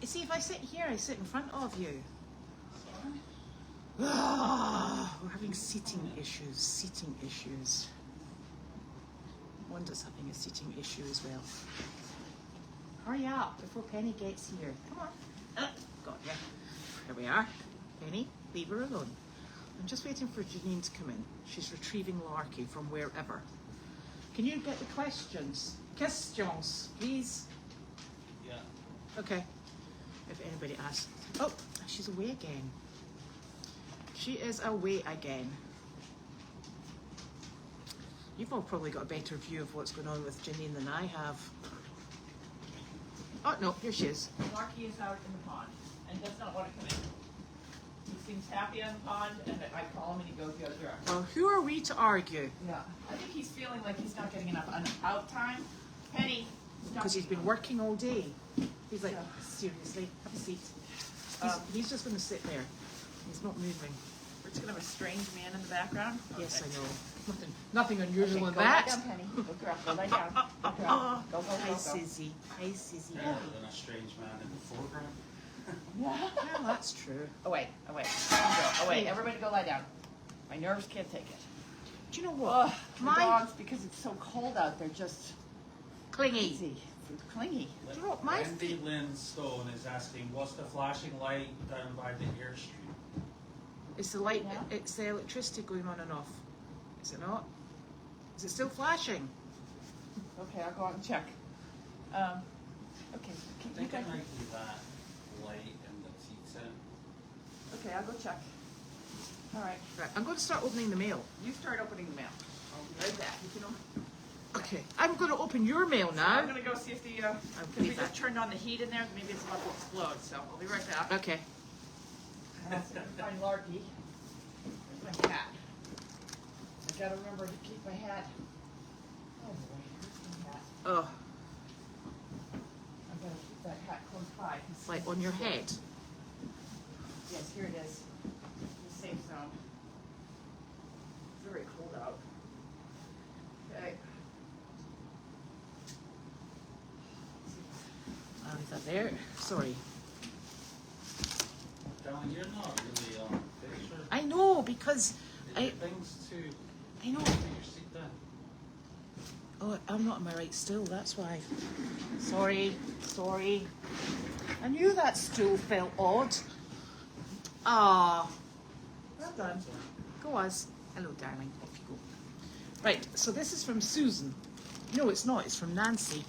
You see, if I sit here, I sit in front of you. We're having seating issues. Wanda's having a seating issue as well. Hurry up before Penny gets here. Come on. Got ya. There we are. Penny, leave her alone. I'm just waiting for Janine to come in. She's retrieving Larky from wherever. Can you get the questions? Questions, please. Yeah. Okay. If anybody asks. Oh, she's away again. She is away again. You've all probably got a better view of what's going on with Janine than I have. Oh, no, here she is. Larky is out in the pond and does not want to come in. He seems happy on the pond, and I call him and he goes the other direction. Well, who are we to argue? Yeah. I think he's feeling like he's not getting enough out time. Penny. Because he's been working all day. He's like, seriously, have a seat. He's just going to sit there. He's not moving. We're just going to have a strange man in the background. Yes, Okay. I know. Nothing unusual in Go that. lie down, Penny. Look her up. Go lie down. Look her up. Go, go, Hi, go, go. Susie. Hi, Susie. Better than a strange man in the foreground. Yeah. Well, that's true. Oh, wait. Oh, wait. Oh, wait. Everybody go lie down. My nerves can't take it. Do you know what? Oh, the dogs, because it's so cold out, they're just Clingy. easy. Clingy. Do you know what? My Wendy Lynn Stone is asking, what's the flashing light down by the airstream? It's the light, Yeah. it's the electricity going on and off. Is it not? Is it still flashing? Okay, I'll go out and check. Okay. I Can you think guys... it might be that light in the seats in. Okay, I'll go check. All right. Right, I'm going to start opening the mail. You start opening the mail. I'll be right back. You can open. Okay, I'm going to open your mail now. I'm gonna go see if the if we just turned on the heat in there. Maybe it's about to explode. So I'll be right back. Okay. I'll find Larky. Where's my hat? I gotta remember to keep my hat. Oh boy, where's my hat? Oh, I'm gonna keep that hat close by. like on your head. Yes, here it is. The safe zone. It's very cold out. Okay. I'll leave that there. Sorry. Darling, you're not really on picture. I know, because There's things to I know. put your seat down. Oh, I'm not on my right stool, that's why. Sorry. I knew that stool felt odd. Ah. Well done. Go us. Hello, darling. Off you go. Right, so this is from Susan. No, it's not. It's from Nancy.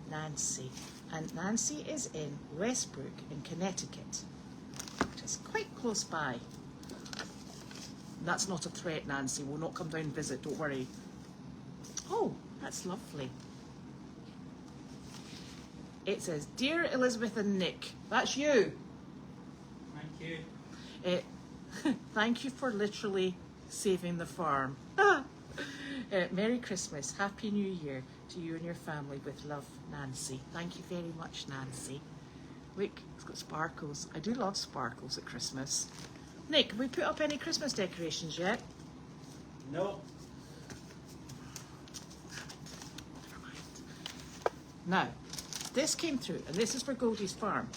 Nancy. And Nancy is in Westbrook in Connecticut, which is quite close by. That's not a threat, Nancy. We'll not come down and visit, don't worry. Oh, that's lovely. It says, Dear Elizabeth and Nick, that's you. Thank you. Thank you for literally saving the farm. Merry Christmas, Happy New Year to you and your family with love, Nancy. Thank you very much, Nancy. Look, it's got sparkles. I do love sparkles at Christmas. Nick, have we put up any Christmas decorations yet? No. Never mind. Now, this came through, and this is for Goldy's farm.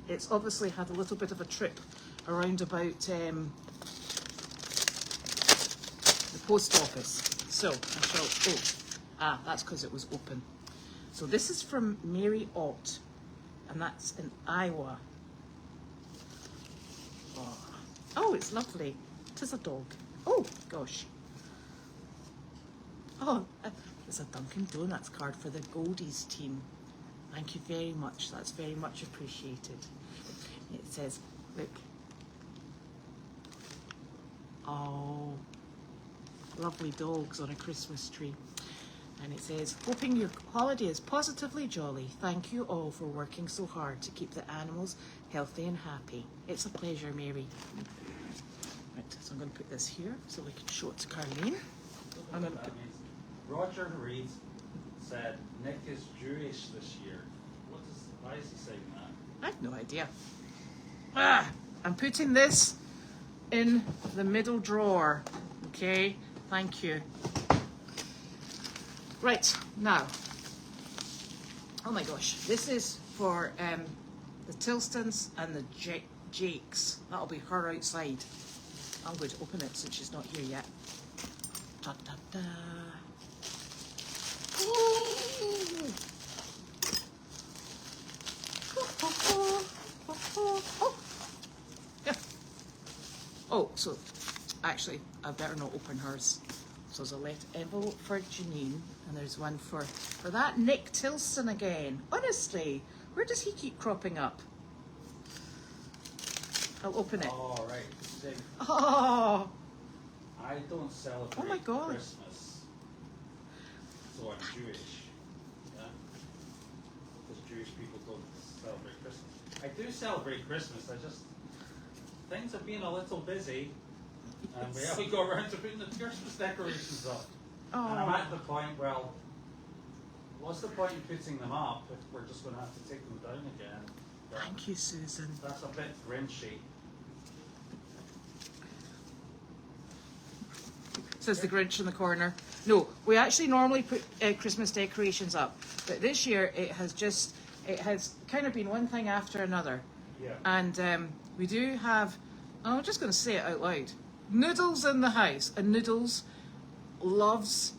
It's obviously had a little bit of a trip around about the post office. So, that's because it was open. So this is from Mary Ott, and that's in Iowa. Oh, it's lovely. It is a dog. Oh, gosh. Oh, there's a Dunkin' Donuts card for the Goldies team. Thank you very much. That's very much appreciated. It says, look. Oh, lovely dogs on a Christmas tree. And it says, hoping your holiday is positively jolly. Thank you all for working so hard to keep the animals healthy and happy. It's a pleasure, Mary. Right, so I'm going to put this here so we can show it to Carleen. I'm going to put... Roger Reed said Nick is Jewish this year. Why is he saying that? I have no idea. I'm putting this in the middle drawer. Okay, thank you. Right, now, Oh my gosh, this is for the Tilstons and the Jacques. That'll be her outside. I'm going to open it since she's not here yet. Da, da, da. Oh, so actually, I better not open hers. So there's a left envelope for Janine, and there's one for that Nick Tilston again. Honestly, where does he keep cropping up? I'll open it. Oh, right. See, Oh, I don't celebrate Oh my God. Christmas, so I'm Jewish. Yeah, because Jewish people don't celebrate Christmas. I do celebrate Christmas. I just things have been a little busy, and we haven't got around to putting the Christmas decorations up. And I'm oh, at the point. Well, what's the point in putting them up if we're just going to have to take them down again? But thank you, Susan. that's a bit Grinchy. Says the Grinch in the corner. No, we actually normally put Christmas decorations up, but this year it has kind of been one thing after another. Yeah. And we do have, I'm just going to say it out loud, Noodles in the house. And Noodles loves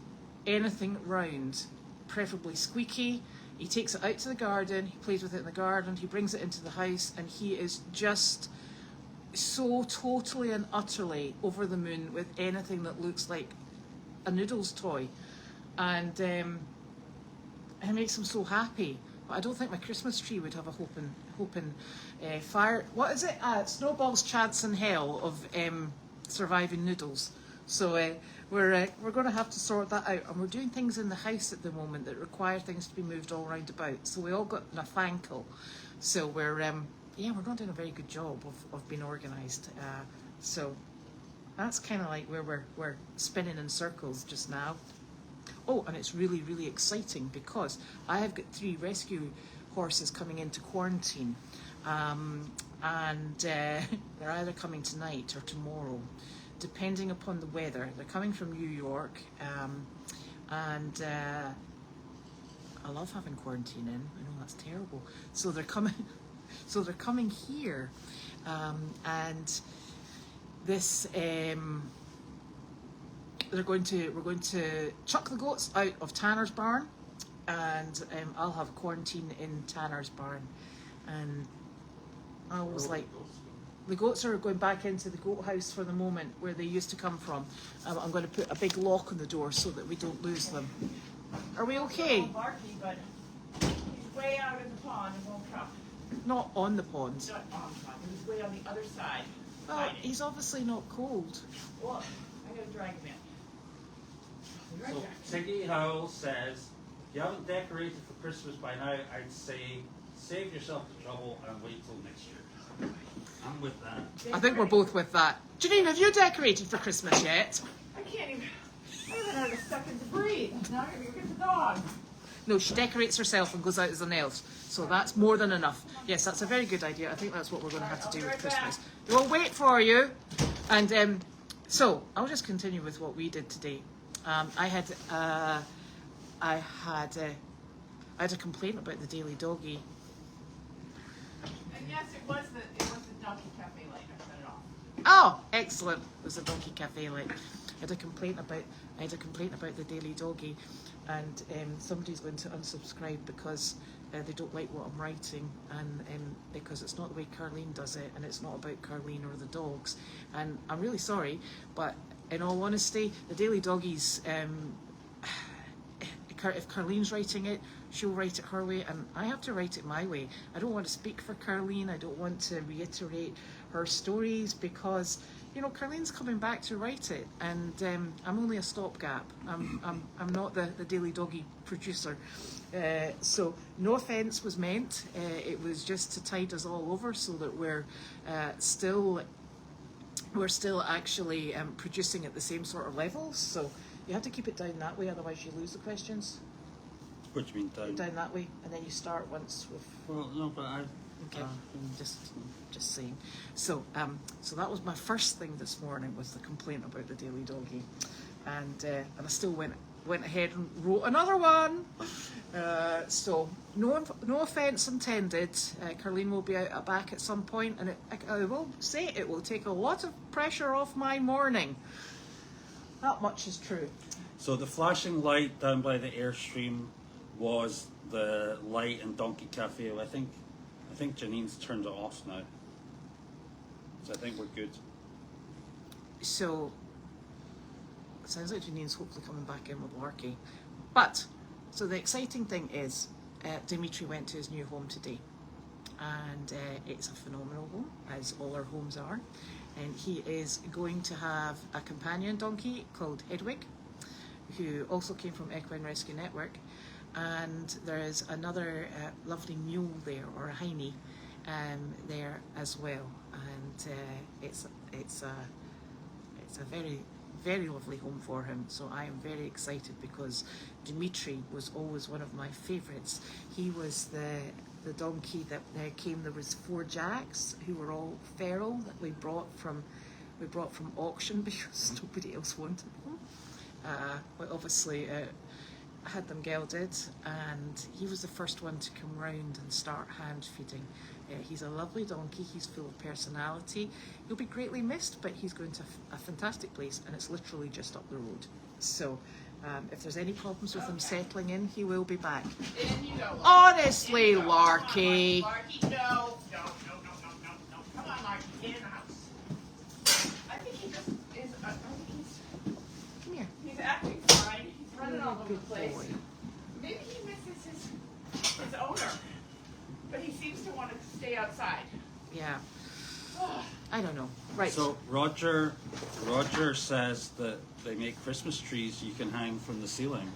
anything round, preferably squeaky. He takes it out to the garden, he plays with it in the garden, he brings it into the house, and he is just so totally and utterly over the moon with anything that looks like a Noodles toy. And it makes him so happy. But I don't think my Christmas tree would have a hoping fire. What is it? Snowball's chance in hell of surviving Noodles. So we're going to have to sort that out. And we're doing things in the house at the moment that require things to be moved all round about. So we all got an ankle. So we're not doing a very good job of being organised. So that's kind of like where we're spinning in circles just now. Oh, and it's really, really exciting because I have got 3 rescue horses coming into quarantine. And they're either coming tonight or tomorrow, depending upon the weather. They're coming from New York. And I love having quarantine in. I know that's terrible. So they're coming here. And this... we're going to chuck the goats out of Tanner's barn, and I'll have quarantine in Tanner's barn. And I was like, the goats are going back into the goat house for the moment where they used to come from. I'm going to put a big lock on the door so that we don't lose them. Are we okay? Barky, but he's way out in the pond and won't come. Not on the pond. Not on the pond. He's way on the other side. Well, hiding. he's obviously not cold. Well, I gotta drag him in. Be right So back. Tiggy Howell says, if you haven't decorated for Christmas by now, I'd say save yourself the trouble and wait till next year. I'm with that. I think we're both with that. Janine, have you decorated for Christmas yet? I haven't had a second to breathe. Now I'm gonna go get the dog. No, she decorates herself and goes out as an elf. So that's more than enough. Yes, that's a very good idea. I think that's what we're going to have to do with Christmas. We'll wait for you. And so I'll just continue with what we did today. I had a complaint about the Daily Doggy. And yes, it was the Donkey Cafe light. I shut it off. Oh, excellent! It was a Donkey Cafe light. I had a complaint about the Daily Doggy, and somebody's going to unsubscribe because they don't like what I'm writing, and because it's not the way Carleen does it, and it's not about Carleen or the dogs. And I'm really sorry, but in all honesty, the Daily Doggies, if Carleen's writing it, she'll write it her way, and I have to write it my way. I don't want to speak for Carleen. I don't want to reiterate her stories because, you know, Carleen's coming back to write it, and I'm only a stopgap. I'm not the Daily Doggy producer. So no offence was meant. It was just to tide us all over so that we're still actually producing at the same sort of levels. So you have to keep it down that way, otherwise you lose the questions. What do you mean down? Down that way, and then you start once with. Well, no, but I. Okay, just saying. So that was my first thing this morning, was the complaint about the Daily Doggy, and I still went ahead and wrote another one. So no offence intended. Carleen will be out back at some point, and I will say it will take a lot of pressure off my morning. That much is true. So the flashing light down by the Airstream was the light in Donkey Cafe. I think Janine's turned it off now. So I think we're good. So it sounds like Janine's hopefully coming back in with Larky. But so the exciting thing is Dimitri went to his new home today, and it's a phenomenal home, as all our homes are. And he is going to have a companion donkey called Hedwig, who also came from Equine Rescue Network. And there is another lovely mule there, or a hiney, there as well. And it's a very, very lovely home for him. So I am very excited because Dimitri was always one of my favourites. He was the donkey that came. There was 4 Jacques who were all feral that we brought from auction because nobody else wanted them. We obviously had them gelded, and he was the first one to come round and start hand feeding. He's a lovely donkey. He's full of personality. He'll be greatly missed, but he's going to a fantastic place, and it's literally just up the road. So if there's any problems with him settling in, he will be back. In you go. Honestly, Larky. Larky, no. Come on, Larky, get in the house. I think he just is. I think Come here. he's acting fine. He's running all over the Good place. boy. Maybe he misses his owner, but he seems to want to stay outside. Yeah. I don't know. Right. So Roger says that they make Christmas trees you can hang from the ceiling.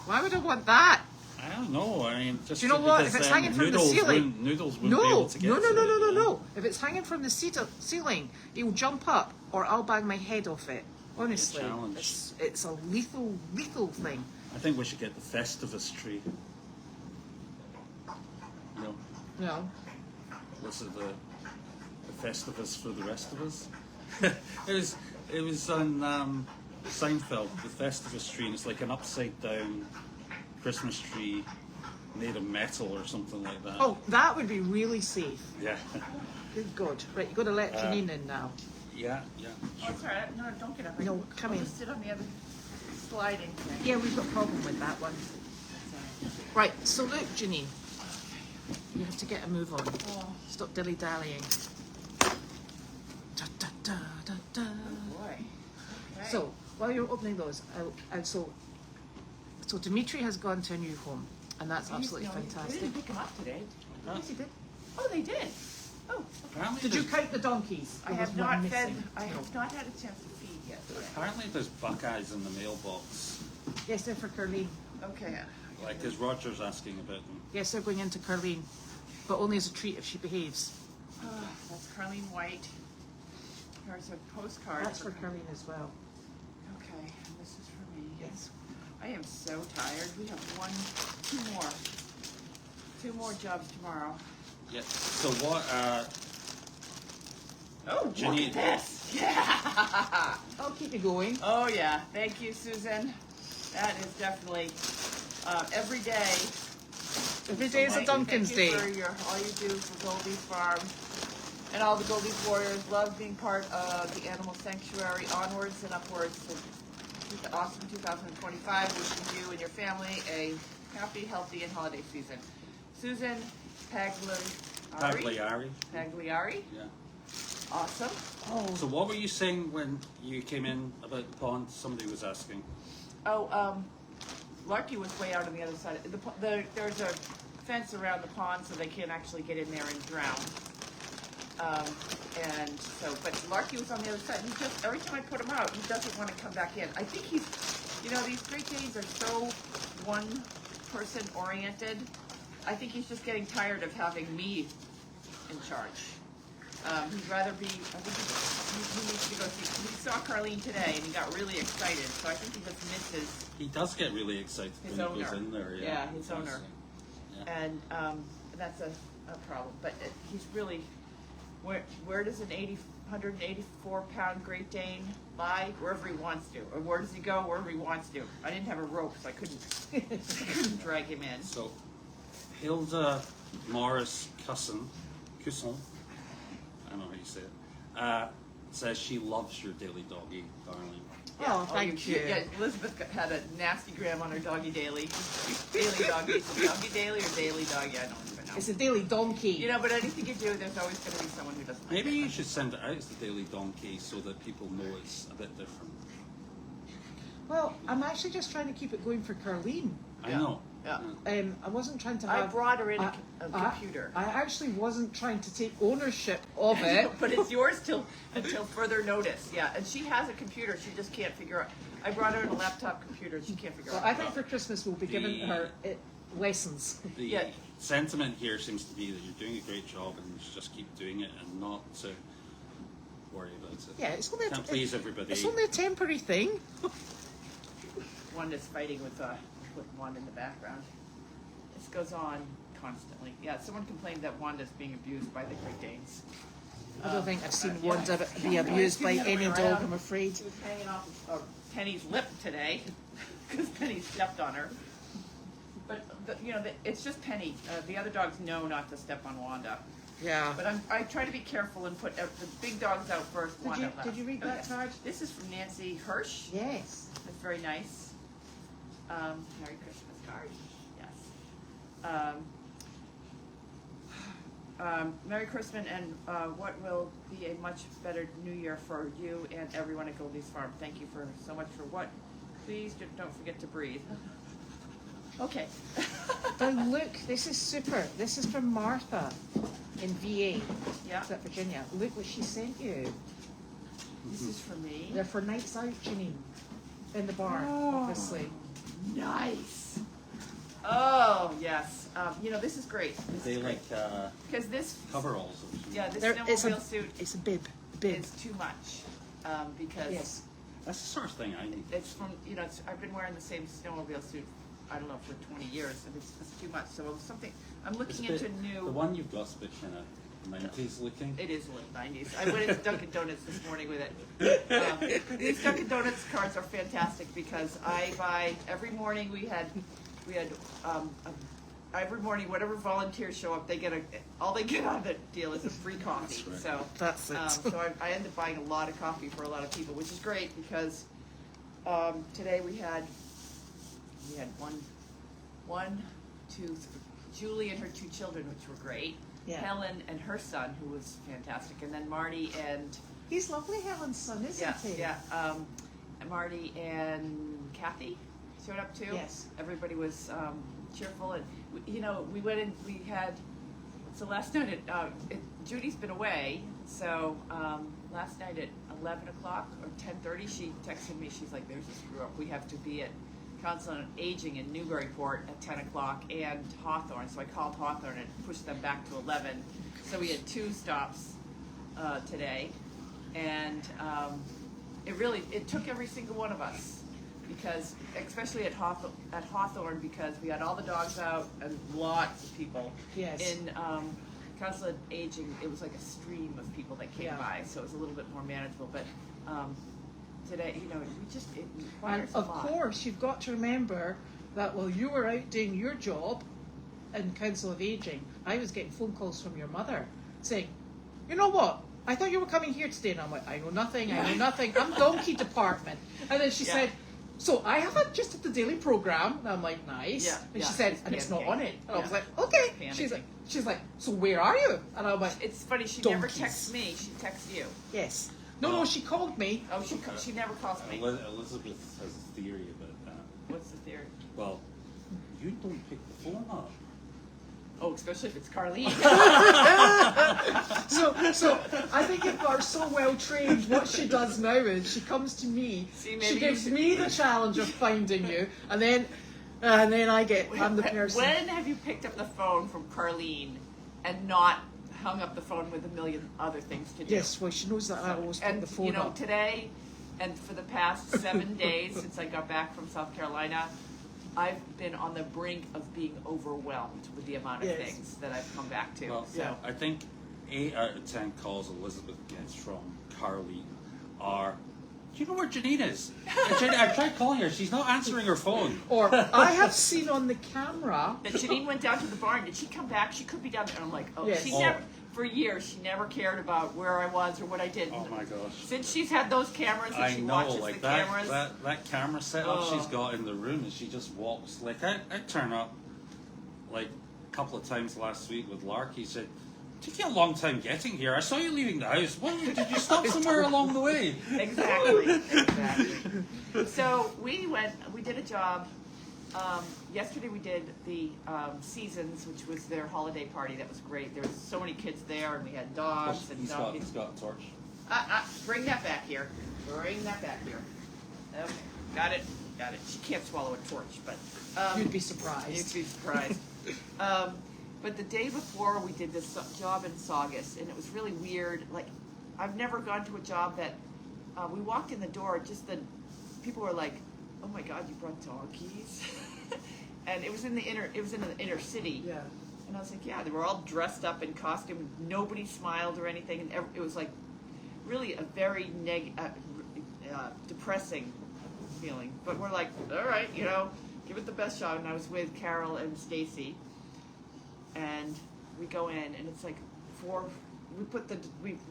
Why would I want that? I don't know. I mean, just Do you know what? because If it's hanging from the Noodles ceiling, Noodles wouldn't be able to get to it, you know? No. If it's hanging from the ceiling, he'll jump up, or I'll bang my head off it. Honestly, challenge. it's a lethal thing. I think we should get the Festivus tree. No, No. this is the Festivus for the rest of us. it was on Seinfeld, the Festivus tree, and it's like an upside down Christmas tree made of metal or something like that. Oh, that would be really safe. Yeah. Good God. Right, you've got to let Janine in now. Yeah. Oh, sorry. No, don't get up. No, come in. Just sit on the other sliding thing. Yeah, we've got a problem with that one. Right, so look, Janine. You have to get a move on. Oh, Stop dilly-dallying. Da, da, da, da, da. boy. Okay. So, while you're opening those, so Dimitri has gone to a new home, and that's absolutely They fantastic. didn't pick him up today. Yes, he did. Oh, they did. Oh, Apparently Did you there's- count the donkeys? I There have was one not fed. missing. I No. have not had a chance to feed yet. Apparently there's Buckeyes in the mailbox. Yes, they're for Carleen. Okay. Like, because Roger's asking about them. Yes, they're going into Carleen, but only as a treat if she behaves. That's Carleen White. Here's a postcard. That's for Carleen as well. Okay, and this is for me. Yes. I am so tired. We have two more jobs tomorrow. Yeah. So what? Oh, look Janine- at this! Yeah. I'll keep you going. Oh yeah. Thank you, Susan. That is definitely every day. Every day is a Duncan's Thank day. you for all you do for Goldy's Farm. And all the Goldy's Warriors love being part of the Animal Sanctuary. Onwards and upwards to awesome 2025. Wishing you and your family a happy, healthy, and holiday season. Susan Pagliari. Pagliari. Yeah. Awesome. Oh, So what were you saying when you came in about the pond? Somebody was asking. Oh, Larky was way out on the other side. There's a fence around the pond so they can't actually get in there and drown. And so, but Larky was on the other side. He just, every time I put him out, he doesn't want to come back in. I think he's, these Great Danes are so one person oriented. I think he's just getting tired of having me in charge. He'd rather be, I think he needs to go see, he saw Carleen today and he got really excited. So I think he just misses He does get really excited his when owner. he goes in there. Yeah, his owner. Yeah. And that's a problem. But he's really, Where does an 184-pound Great Dane lie? Wherever he wants to. Or where does he go? Wherever he wants to. I didn't have a rope, so I couldn't drag him in. So, Hilda Morris Cusson, I don't know how you say it, says she loves your daily doggy, darling. Oh, thank you. Yeah, Elizabeth had a nasty gram on her doggy daily. Daily doggy. Is it doggy daily or daily doggy? I don't even know. It's a daily donkey. You know, but anything you do, there's always going to be someone who doesn't like Maybe it. you should send it out as the Daily Donkey so that people know it's a bit different. Well, I'm actually just trying to keep it going for Carleen. I Yeah. know. Yeah. I wasn't trying to I have... brought her in a I- computer. I actually wasn't trying to take ownership of it. But it's yours until further notice. Yeah, and she has a computer. She just can't figure out. I brought her in a laptop computer. She can't figure Well, out. I think for Christmas we'll be giving her lessons. The Yeah. sentiment here seems to be that you're doing a great job and you should just keep doing it and not to worry about it. Yeah, it's only Can't please everybody. It's only a temporary thing. One that's fighting with Wanda in the background. This goes on constantly. Yeah, someone complained that Wanda's being abused by the Great Danes. I don't think I've seen yeah. Wanda be abused by any dog, I'm afraid. She was hanging off Penny's lip today because Penny stepped on her. But it's just Penny. The other dogs know not to step on Wanda. Yeah. But I try to be careful and put the big dogs out first. Wanda last. Did you read that card? This is from Nancy Hirsch. Yes. That's very nice. Merry Christmas card. Yes. Merry Christmas and what will be a much better New Year for you and everyone at Goldy's Farm. Thank you for so much for what. Please don't forget to breathe. Okay. Now look, this is super. This is from Martha in VA. Yeah. Is that Virginia? Look what she sent you. This is for me. They're for nights out, Janine. In the barn, Oh. obviously. Nice. Oh yes. This is great. This They is great. like Because this. coveralls. Or something. Yeah, this It's snowmobile suit It's a bib. Bib. is too much. Because. Yes. That's the sort of thing I need. It's from, I've been wearing the same snowmobile suit, I don't know, for 20 years, and it's just too much. So it was something, I'm It's looking a bit- into new. The one you've got's a bit kind of 90s looking. It is a little 90s. I went into Dunkin' Donuts this morning with it. These Dunkin' Donuts cards are fantastic because I buy, every morning we had every morning, whatever volunteers show up, all they get on the deal is a free coffee. That's So That's it. so I end up buying a lot of coffee for a lot of people, which is great because today we had Julie and her two children, which were great. Yeah. Helen and her son, who was fantastic, and then Marty and He's lovely, Helen's son, isn't he? and Marty and Kathy showed up too. Yes. Everybody was cheerful, and we went in. We had last night Judy's been away, so last night at 11 o'clock or 10:30, she texted me. She's like, "There's a screw up. We have to be at Council on Aging in Newburyport at 10 o'clock and Hawthorne." So I called Hawthorne and pushed them back to 11. So we had 2 stops today, and it took every single one of us, because especially at Hawthorne, because we had all the dogs out and lots of people. Yes. In Council on Aging, it was like a stream of people that came Yeah. by, so it was a little bit more manageable. But today, it And requires a of lot. course, you've got to remember that while you were out doing your job in Council of Aging, I was getting phone calls from your mother saying, "You know what? I thought you were coming here today." And I'm like, "I know nothing. I'm donkey department." And then she Yeah. said, "So I have it just at the daily program." And I'm like, "Nice." Yeah, And she yeah, said, she's "And it's not panicking. on it." And I was Yeah. like, "Okay." Panicking. She's like, "So where are you?" And I'm like, It's funny, she never Donkeys. texts me, she texts you. "Yes." No, she called me. Oh, she never calls me. Elizabeth has a theory about that. What's the theory? Well, you don't pick the phone up. Oh, especially if it's Carleen. So I think if are so well trained, what she does now is she comes to me, See, maybe she you gives should- me the challenge of finding you, and then I'm the person. When have you picked up the phone from Carleen and not hung up the phone with a million other things to do? Yes, well, she knows that I always pick And the phone up. today and for the past 7 days since I got back from South Carolina, I've been on the brink of being overwhelmed with the amount of Yes. things that I've come back to. Well, So I think 8 out of 10 calls Elizabeth gets from Carly are, do you know where Janine is? I tried calling her. She's not answering her phone. Or I have seen on the camera. That Janine went down to the barn. Did she come back? She could be down there. And I'm like, oh, Yes. she Oh. never, for years, she never cared about where I was or what I did. Oh my gosh. Since she's had those cameras and I she know, watches like the cameras. that camera setup Oh. she's got in the room, and she just walks. Like I turn up, like a couple of times last week with Lark. He said, "Took you a long time getting here. I saw you leaving the house. What, did you stop somewhere along the way?" Exactly. So we did a job. Yesterday we did the Seasons, which was their holiday party. That was great. There was so many kids there, and we had dogs and He's donkeys. got a torch. Bring that back here. Bring that back here. Okay, got it. Got it. She can't swallow a torch, but You'd be surprised. you'd be surprised. But the day before, we did this job in Saugus, and it was really weird. Like, I've never gone to a job that we walked in the door. Just the people were like, "Oh my God, you brought donkeys!" And it was in the inner city. Yeah. And I was like, yeah, they were all dressed up in costume. Nobody smiled or anything, and it was like really a very depressing feeling. But we're like, all right, give it the best shot. And I was with Carol and Stacy, and we go in, and it's like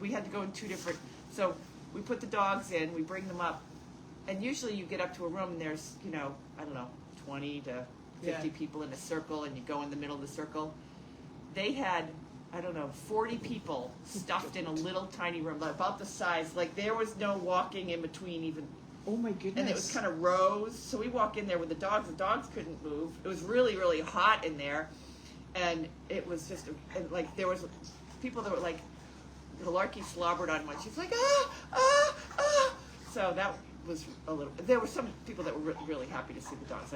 we had to go in 2 different. So we put the dogs in, we bring them up, and usually you get up to a room and there's I don't know 20 to 50 people in a circle, and you go in the middle of the circle. They had, I don't know, 40 people stuffed in a little tiny room, about the size, like there was no walking in between even. Oh my goodness. And it was kind of rows. So we walk in there with the dogs couldn't move. It was really, really hot in there. And it was just, and like there was people that were like, Larky slobbered on one. She's like, So that was a little, there were some people that were really happy to see the dogs.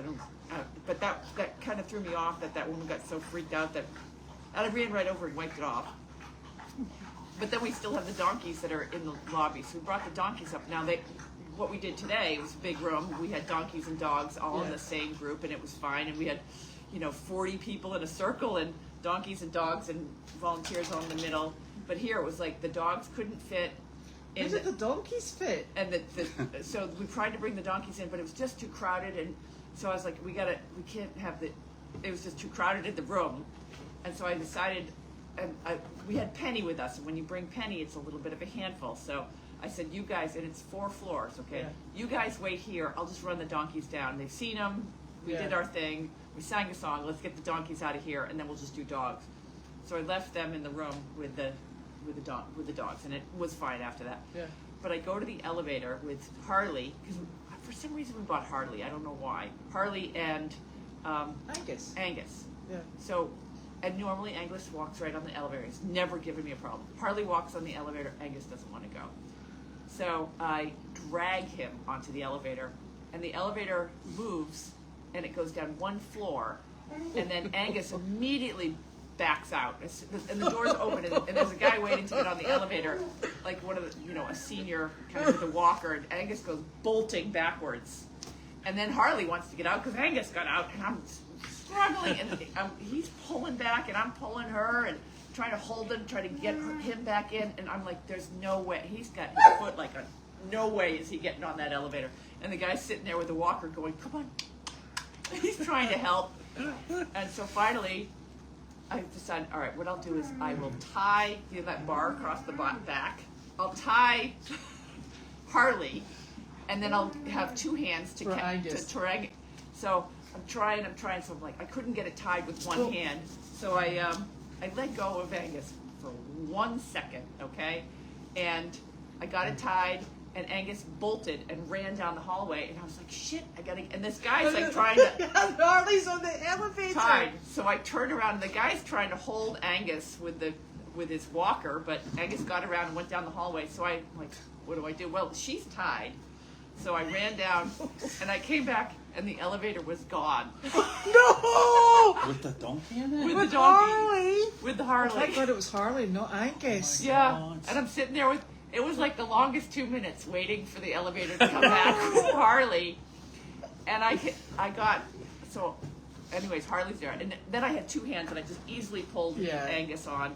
But that kind of threw me off that woman got so freaked out that I ran right over and wiped it off. But then we still have the donkeys that are in the lobby. So we brought the donkeys up. Now what we did today was a big room. We had donkeys and dogs all in the same group, and it was fine. And we had, 40 people in a circle, and donkeys and dogs and volunteers all in the middle. But here it was like the dogs couldn't fit in. Where did the donkeys fit? And so we tried to bring the donkeys in, but it was just too crowded. And so I was like, we can't have it was just too crowded in the room. And so I decided, and we had Penny with us. And when you bring Penny, it's a little bit of a handful. So I said, you guys, and it's 4 floors, okay? Yeah. You guys wait here. I'll just run the donkeys down. They've seen them. We did our thing. We sang a song. Let's get the donkeys out of here, and then we'll just do dogs. So I left them in the room with the dogs, and it was fine after that. Yeah. But I go to the elevator with Harley, because for some reason we bought Harley. I don't know why. Harley and Angus. Angus. Yeah. So, and normally Angus walks right on the elevator. He's never given me a problem. Harley walks on the elevator. Angus doesn't want to go. So I drag him onto the elevator, and the elevator moves, and it goes down 1 floor, and then Angus immediately backs out, and the doors open, and there's a guy waiting to get on the elevator, like one of the, a senior kind of with a walker, and Angus goes bolting backwards, and then Harley wants to get out because Angus got out, and I'm struggling, and he's pulling back, and I'm pulling her, and trying to hold him, trying to get him back in, and I'm like, there's no way. He's got his foot like no way is he getting on that elevator. And the guy's sitting there with the walker going, come on. He's trying to help. And so finally, I decided, all right, what I'll do is I will tie that bar across the back. I'll tie Harley, and then I'll have 2 hands to drag. So I'm trying. So I'm like, I couldn't get it tied with one hand. So I let go of Angus for 1 second, okay? And I got it tied, and Angus bolted and ran down the hallway, and I was like, shit, and this guy's like trying to... Harley's on the elevator. Tied. So I turned around, and the guy's trying to hold Angus with his walker, but Angus got around and went down the hallway, so I'm like, what do I do? Well, she's tied. So I ran down, and I came back, and the elevator was gone. No! With the donkey in it? With the donkey. Harley? With the Harley. I thought it was Harley, not Angus. Yeah, and I'm sitting there with, it was like the longest 2 minutes waiting for the elevator to come back with Harley. And I got, so anyways, Harley's there. And then I had 2 hands and I just easily pulled Angus on.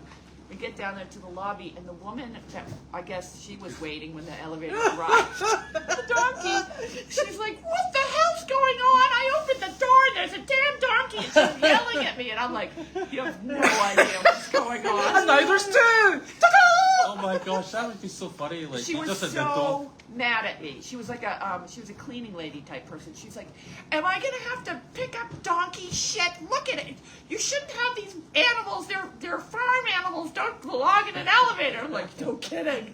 We get down there to the lobby, and the woman that I guess she was waiting when the elevator arrived, the donkey, she's like, "What the hell's going on? I opened the door, and there's a damn donkey, and she's yelling at me." And I'm like, "You have no idea what's going on." And now there's two. Oh my gosh, that would be so funny. Like, She you was just so mad at me. She was like she was a cleaning lady type person. She's like, "Am I gonna have to pick up donkey shit? Look at it. You shouldn't have these animals. They're farm animals. Don't belong in an elevator." I'm like, "No kidding."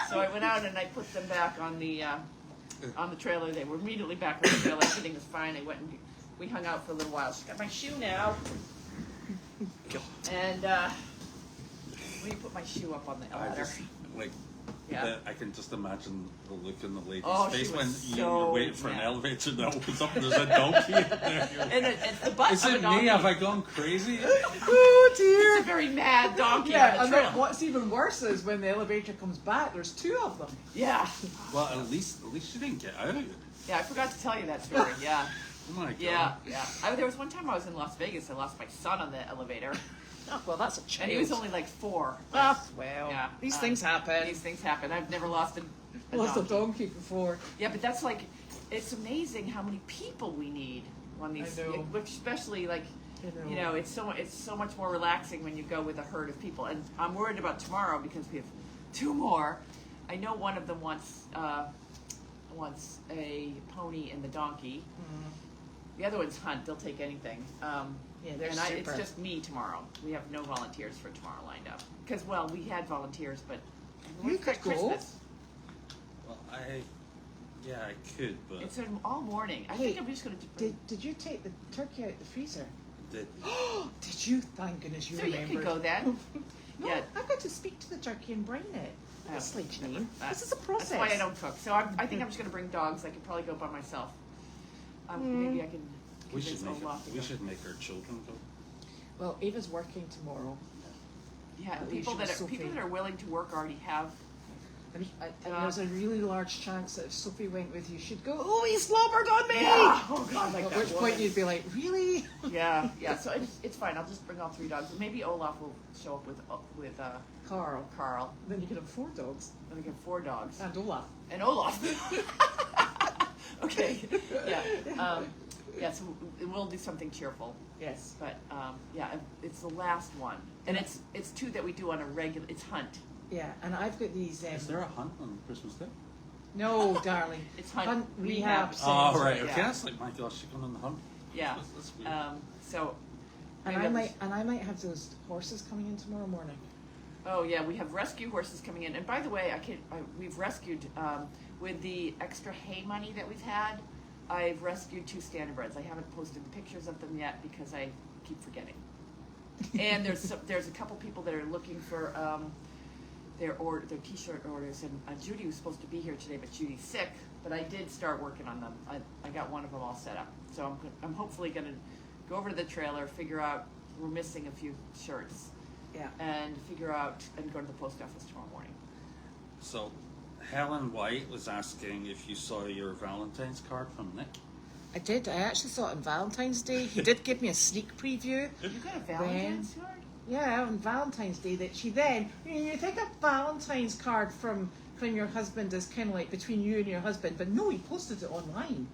So I went out and I put them back on the trailer. They were immediately back on the trailer. Everything was fine. I went and we hung out for a little while. She's got my shoe now. And let me put my shoe up on the I elevator. just, like, Yeah. I can just imagine the look in the lady's Oh, she face when was you're so waiting for an mad. elevator that opens up and there's a donkey in there. And it's the butt Is of a it donkey. me? Have I gone crazy? Oh It's dear. a very mad donkey Yeah, on and the then trail. what's even worse is when the elevator comes back, there's two of them. Yeah. Well, at least she didn't get out. Yeah, I forgot to tell you that story. Yeah. Oh my god. Yeah. There was one time I was in Las Vegas. I lost my son on the elevator, Oh, well, that's a child. and he was only like 4. Ah, well, Yeah, these things happen. These things happen. I've never lost a Lost a donkey. donkey before. Yeah, but that's like, it's amazing how many people we need on these, I know. especially like, you know, it's so much more relaxing when you go with a herd of people. And I'm worried about tomorrow because we have 2 more. I know one of them wants a pony and the donkey. The other one's hunt. They'll take anything. Yeah, they're and super. it's just me tomorrow. We have no volunteers for tomorrow lined up. Because, well, we had volunteers, but You it's could go. Christmas. Well, I could, but It's all morning. I Hey, think I'm just going to Did you take the turkey out the freezer? did Did you? Thank goodness you So you remembered. could go then. No, Yeah. I've got to speak to the turkey and brain it. Honestly, Janine. This is a process. That's why I don't cook. So I think I'm just going to bring dogs. I could probably go by myself. Maybe I can we convince should make Olaf to we go. should make our children go. Well, Ava's working tomorrow. Yeah, At least people she that was are people Sophie. that are willing to work already have. And there's a really large chance that if Sophie went with you, she'd go, "Oh, he slobbered on me!" Yeah. Oh God, like At that which point woman. you'd be like, "Really?" Yeah. So it's fine. I'll just bring all 3 dogs. Maybe Olaf will show up with Carl. Carl. Then you can have 4 dogs. Then we get 4 dogs. And Olaf. And Olaf. Okay. Yeah. Yeah. So we'll do something cheerful. Yes. But yeah, it's the last one, and it's 2 that we do on a regular. It's hunt. Yeah, and I've got these. Is there a hunt on Christmas Day? No, darling. It's hunt rehab. rehab. Oh, centre. right. Okay, Yeah. that's like, my gosh, you're going on the hunt. Yeah. That's weird. So. And maybe I might have those horses coming in tomorrow morning. Oh yeah, we have rescue horses coming in, and by the way, we've rescued with the extra hay money that we've had. I've rescued 2 standardbreds. I haven't posted the pictures of them yet because I keep forgetting. And there's a couple people that are looking for their T-shirt orders, and Judy was supposed to be here today, but Judy's sick. But I did start working on them. I got one of them all set up, so I'm hopefully gonna go over to the trailer, figure out we're missing a few shirts. Yeah. And figure out and go to the post office tomorrow morning. So, Helen White was asking if you saw your Valentine's card from Nick. I did. I actually saw it on Valentine's Day. He did give me a sneak preview. You got a Valentine's card? Yeah, on Valentine's Day. That she then, you think a Valentine's card from your husband is kind of like between you and your husband, but no, he posted it online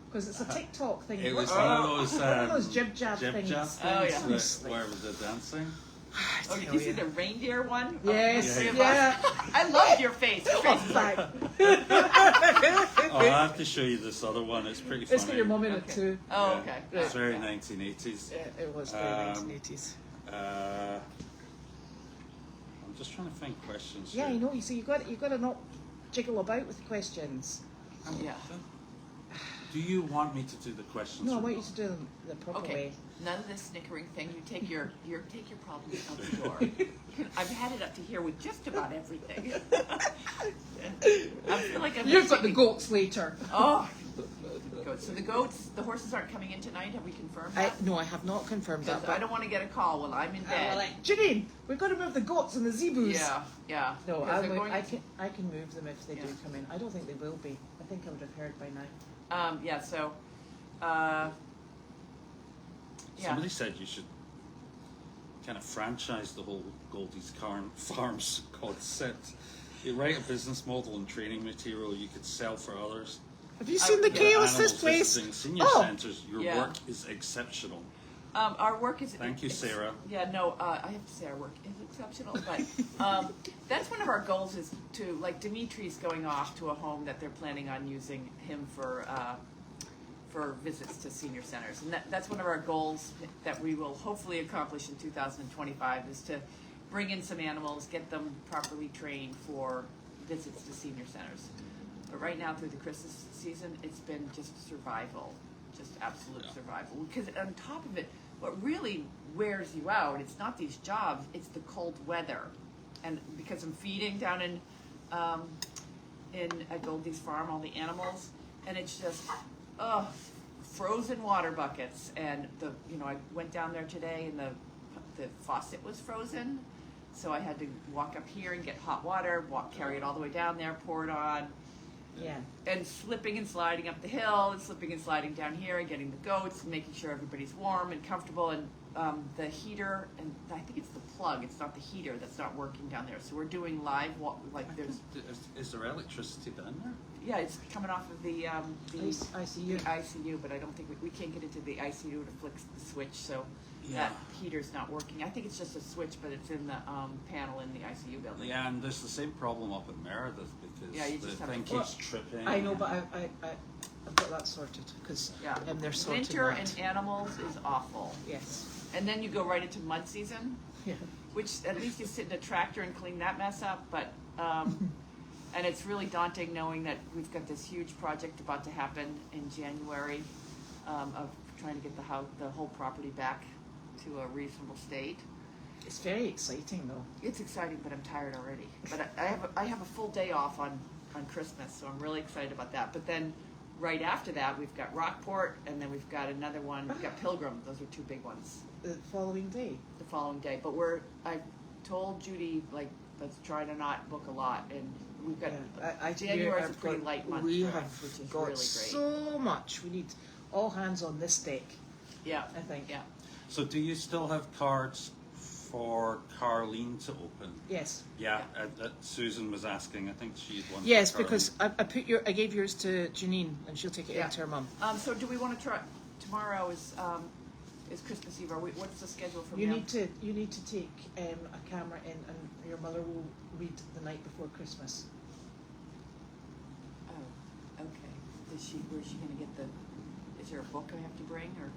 because it's a TikTok thing. It was One one of those jib jab things. Oh, yeah. Where was it dancing? Oh, did you see the reindeer one? Yes, Oh, the 3 of yeah. us. I loved your face. Your face is like, Oh, I have to show you this other one. It's pretty funny. It's got your mum in it Okay. too. oh, Yeah. okay. It's very Yeah. 1980s. Yeah, it was very 1980s. I'm just trying to find questions. Yeah, here. you know. So you got to not jiggle about with questions. Yeah. Do you want me to do the questions? No, I or want you not? to do them the proper Okay. way. None of this snickering thing. You take your problems out the door. I've had it up to here with just about everything. I feel like I'm You've got the taking- goats later. Oh, goats. So the horses aren't coming in tonight. Have we confirmed that? No, I have not confirmed that. Because I don't want to get a call while I'm in bed. Janine, we've got to move the goats and the zebus. Yeah. No, Because they're going I can move them if they do Yeah. come in. I don't think they will be. I think I would have heard by now. Yeah. So. Yeah. Somebody said you should kind of franchised the whole Goldy's Farms concept. You write a business model and training material you could sell for others. Have you seen the For chaos this animals place? visiting senior Oh, centres, your Yeah. work is exceptional. Our work is. Thank you, it's- Sarah. Yeah, no, I have to say our work is exceptional, but that's one of our goals is to, like, Dimitri's going off to a home that they're planning on using him for visits to senior centers, and that's one of our goals that we will hopefully accomplish in 2025 is to bring in some animals, get them properly trained for visits to senior centers. But right now, through the Christmas season, it's been just survival, just absolute survival. Because on top of it, what really wears you out, it's not these jobs, it's the cold weather. And because I'm feeding down at Goldy's farm, all the animals, and it's just, frozen water buckets. And I went down there today and the faucet was frozen. So I had to walk up here and get hot water, carry it all the way down there, pour it on. yeah. And slipping and sliding up the hill, and slipping and sliding down here, and getting the goats, and making sure everybody's warm and comfortable. And the heater, and I think it's the plug, it's not the heater that's not working down there. So we're doing live, there's, Is there electricity down there? yeah, it's coming off of the ICU. ICU, but I don't think we can't get into the ICU to flick the switch, so Yeah. that heater's not working. I think it's just a switch, but it's in the panel in the ICU building. Yeah, and there's the same problem up in Meredith because Yeah, you the just have thing to- keeps tripping. I know, but I've got that sorted because Yeah. they're sorting Winter that. and animals is awful. Yes. And then you go right into mud season, Yeah. which at least you sit in a tractor and clean that mess up, but and it's really daunting knowing that we've got this huge project about to happen in January of trying to get the whole property back to a reasonable state. It's very exciting though. It's exciting, but I'm tired already. But I have a full day off on Christmas, so I'm really excited about that. But then right after that, we've got Rockport, and then we've got another one. We've got Pilgrim. Those are two big ones The following day. the following day. But I told Judy, like, let's try to not book a lot, and we've got January's a pretty light month We for us, have which is got really great. so much. We need all hands on this deck, Yeah, I think. yeah. So do you still have cards for Carlene to open? Yes. Yeah, Susan was asking. I think she had one. for Yes, Carlene. because I gave yours to Janine and she'll take it Yeah. into her mum. So do we want to try? Tomorrow is Christmas Eve. What's the schedule for You need to take a camera in, and your mother will read the night before Christmas. Oh, okay. Where's she gonna get the? Is there a book I have to bring, or?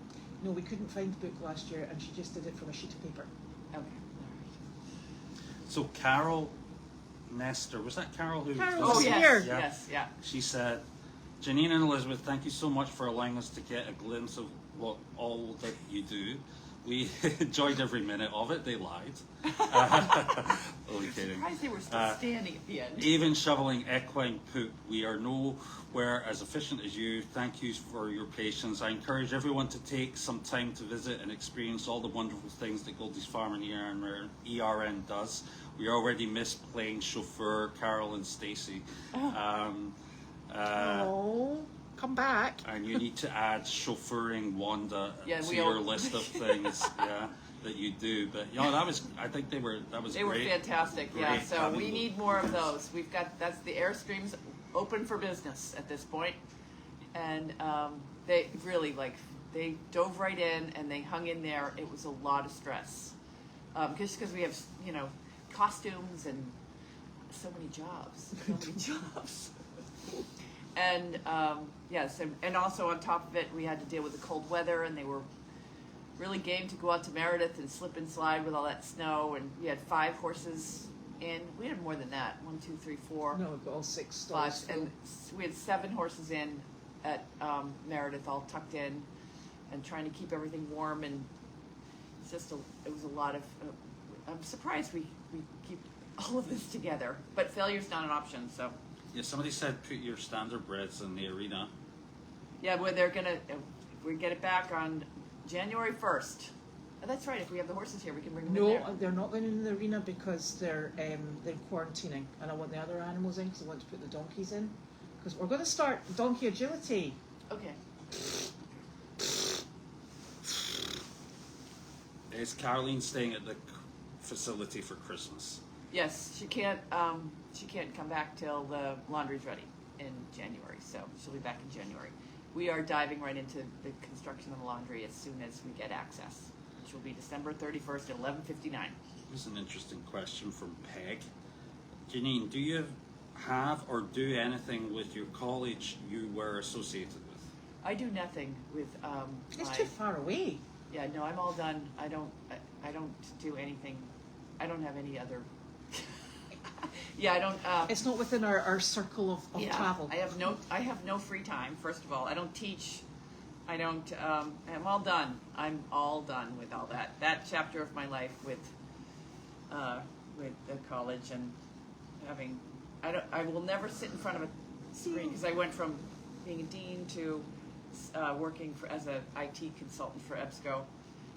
No, we couldn't find the book last year, and she just did it from a sheet of paper. Okay, all right. So Carol Nestor, was that Carol who? Carol Oh was yes, here. Yeah. yes, yeah. She said, Janine and Elizabeth, thank you so much for allowing us to get a glimpse of what all that you do. We enjoyed every minute of it. They lied. Only kidding. Surprised they were still standing at the end. Even shoveling equine poop, we are nowhere as efficient as you. Thank you for your patience. I encourage everyone to take some time to visit and experience all the wonderful things that Goldy's Farm and ERN does. We already miss playing chauffeur Carol and Stacey. Oh, come back. And you need to add chauffeuring Wanda Yeah, to we your all- list of things that you do. But I think that was They were great. fantastic, yeah. Great So having we them. need more of those. That's the Airstream's open for business at this point. And they really, they dove right in and they hung in there. It was a lot of stress. Just because we have, costumes and so many jobs. And yes, and also on top of it, we had to deal with the cold weather, and they were really game to go out to Meredith and slip and slide with all that snow. And we had 5 horses in. We had more than that. 1, 2, 3, 4, No, we've got all 6 5, stalls. and we had 7 horses in at Meredith, all tucked in, and trying to keep everything warm. And it's just it was a lot of. I'm surprised we keep all of this together, but failure's not an option. So. Yeah, somebody said put your standardbreds in the arena. Yeah, well, we get it back on January 1st. Oh, that's right. If we have the horses here, we can bring them in No, there. they're not going in the arena because they're quarantining, and I want the other animals in because I want to put the donkeys in. Because we're going to start donkey agility. Okay. Is Caroline staying at the facility for Christmas? Yes, she can't come back till the laundry's ready in January, so she'll be back in January. We are diving right into the construction of the laundry as soon as we get access, which will be December 31st at 11:59. Here's an interesting question from Peg. Janine, do you have or do anything with your college you were associated with? I do nothing with It's too far away. Yeah, no, I'm all done. I don't do anything. I don't have any other. Yeah, I don't. It's not within our circle of Yeah, travel. I have no free time. First of all, I don't teach. I don't. I'm all done. I'm all done with all that. That chapter of my life with the college and having. I will never sit in front of a screen because I went from being a dean to working as an IT consultant for EBSCO,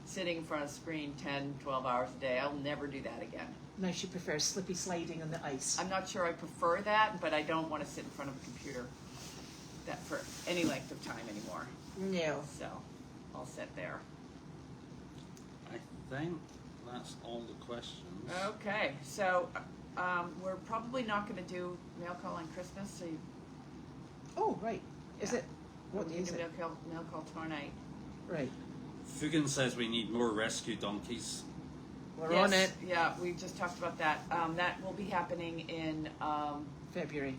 sitting in front of a screen 10, 12 hours a day. I'll never do that again. Now she prefers slippy sliding on the ice. I'm not sure I prefer that, but I don't want to sit in front of a computer that for any length of time anymore. No. So I'll sit there. I think that's all the questions. Okay, so we're probably not going to do mail call on Christmas. So Oh, right. Is Yeah. it? What we is do it? mail call tomorrow night. Right. Fugan says we need more rescue donkeys. We're on it. Yeah, we just talked about that. That will be happening in February.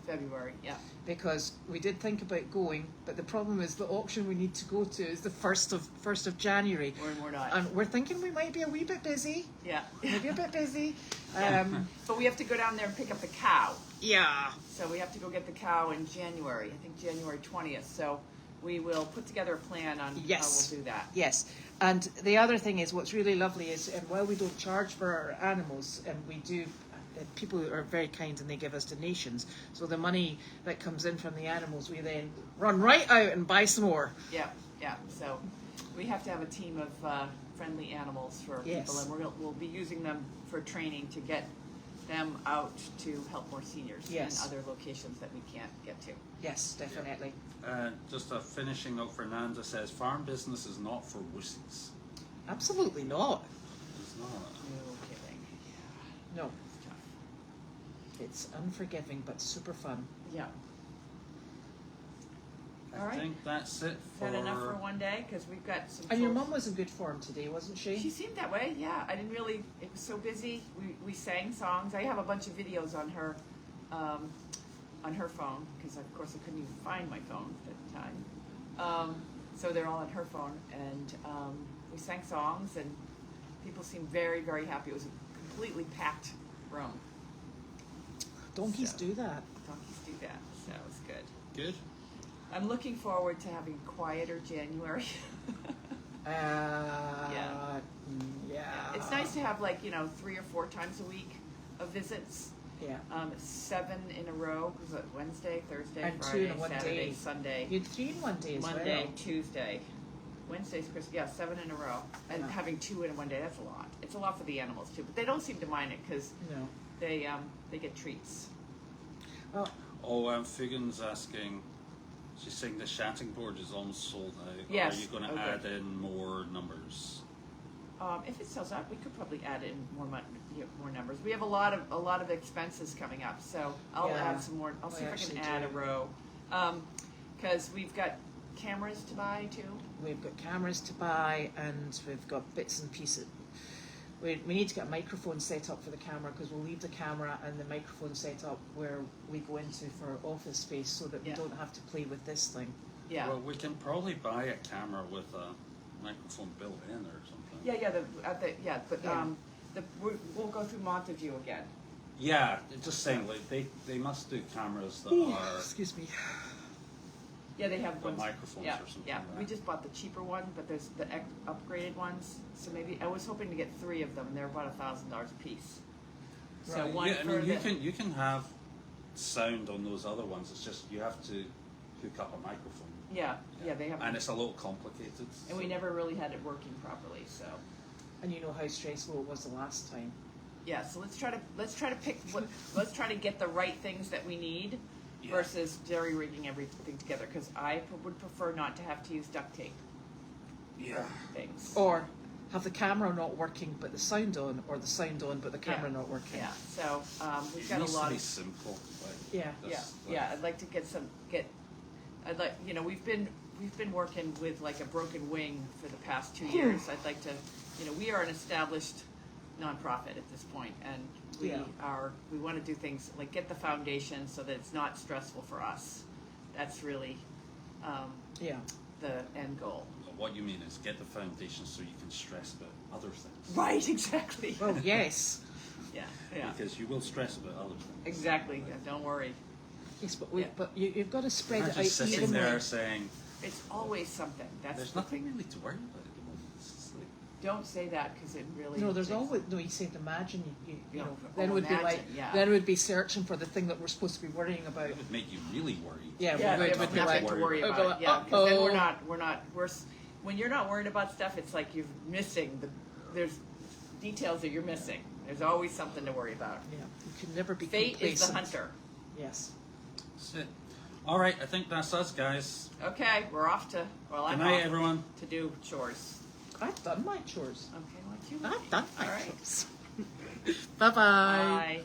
February. Yeah. Because we did think about going, but the problem is the auction we need to go to is the first of January. We're not. And we're thinking we might be a wee bit busy. Yeah. Maybe a bit busy. But we have to go down there and pick up the cow. Yeah. So we have to go get the cow in January. I think January 20th. So we will put together a plan on Yes. how we'll do that. Yes. And the other thing is, what's really lovely is, while we don't charge for our animals, and we do, people are very kind and they give us donations. So the money that comes in from the animals, we then run right out and buy some more. Yeah, yeah. So we have to have a team of friendly animals for Yes. people, and we'll be using them for training to get them out to help more seniors Yes. in other locations that we can't get to. Yes, definitely. Just a finishing note, Fernanda says farm business is not for wussies. Absolutely not. It's not. No kidding. No. It's tough. It's unforgiving but super fun. Yeah. I All right. think that's it Is for. that enough for one day? Because we've got some. And your chores. mum was in good form today, wasn't she? She seemed that way, yeah. I didn't really, it was so busy. We sang songs. I have a bunch of videos on her phone, because of course I couldn't even find my phone at the time. So they're all on her phone, and we sang songs, and people seemed very, very happy. It was a completely packed room. Donkeys So. do that. Donkeys do that, so it was good. Good. I'm looking forward to having a quieter January. Yeah. It's nice to have 3 or 4 times a week of visits. Yeah. 7 in a row. Was it Wednesday, Thursday, And 2 Friday, in one Saturday, day. Sunday, You had 3 in one day as Monday, well. Tuesday. Wednesday's Christmas. Yeah, 7 in a row. And Yeah. having 2 in one day, that's a lot. It's a lot for the animals too, but they don't seem to mind it because No. they get treats. Well, Fugan's asking. She's saying the shatting board is almost sold out. Yes. Are you going to Okay. add in more numbers? If it sells out, we could probably add in more numbers. We have a lot of expenses coming up, so I'll Yeah, add some more. I'll see we if I can actually add a do. row, because we've got cameras to buy too. we've got cameras to buy and we've got bits and pieces. We need to get a microphone set up for the camera because we'll leave the camera and the microphone set up where we go into for office space so that we Yeah. don't have to play with this thing. Yeah. Well, we can probably buy a camera with a microphone built in or something. Yeah, but Yeah. we'll go through Montague again. Yeah, just saying, like they must do cameras that Ooh, are excuse me. Yeah, they have the ones. microphones Yeah, or something. yeah. like We that. just bought the cheaper one, but there's the upgraded ones. So maybe I was hoping to get 3 of them, and they're about $1,000 a piece. So Right. one Yeah, I for mean, the, you can have sound on those other ones. It's just you have to hook up a microphone. yeah, they have. And it's a little complicated. And we never really had it working properly, so And you know how stressful it was the last time. yeah. So let's try to pick let's try to get the right things that we need Yeah. versus jerry rigging everything together. Because I would prefer not to have to use duct tape Yeah. things. Or have the camera not working but the sound on, or the sound on but the camera not working. Yeah, so we've It got a needs lot to be of simple. Like, Yeah. yeah. I'd like to I'd like, you know, we've been working with like a broken wing for the past 2 years. I'd like to, you know, we are an established nonprofit at this point, and we want to do things like get the foundation so that it's not stressful for us. That's really the end goal. what you mean is get the foundation so you can stress about other things. Right, exactly. Well, yes. Yeah. Because you will stress about other things. Exactly. Yeah, don't worry. Yes, but you've got to spread You're it out just sitting evenly. there saying, It's always something. That's there's the nothing thing. really to worry about at the moment. It's just like, Don't say that because it really. No, there's takes- always no. You said imagine. You No, know. oh, Then would be imagine, like. yeah. Then would be searching for the thing that we're supposed to be worrying about. it would make you really worried. Yeah, Yeah, we there's would be nothing like. to worry oh, about. Yeah, because then uh-oh. when you're not worried about stuff, it's like you're missing there's details that you're missing. There's always something to worry about. Yeah, you can never be Fate complacent. is the hunter. Yes. That's it. All right, I think that's us, guys. Okay, we're off to. Well, Good I'm night, off everyone. to do chores. I've done my chores. Okay, what you? I've done my All right. chores. Bye-bye. Bye.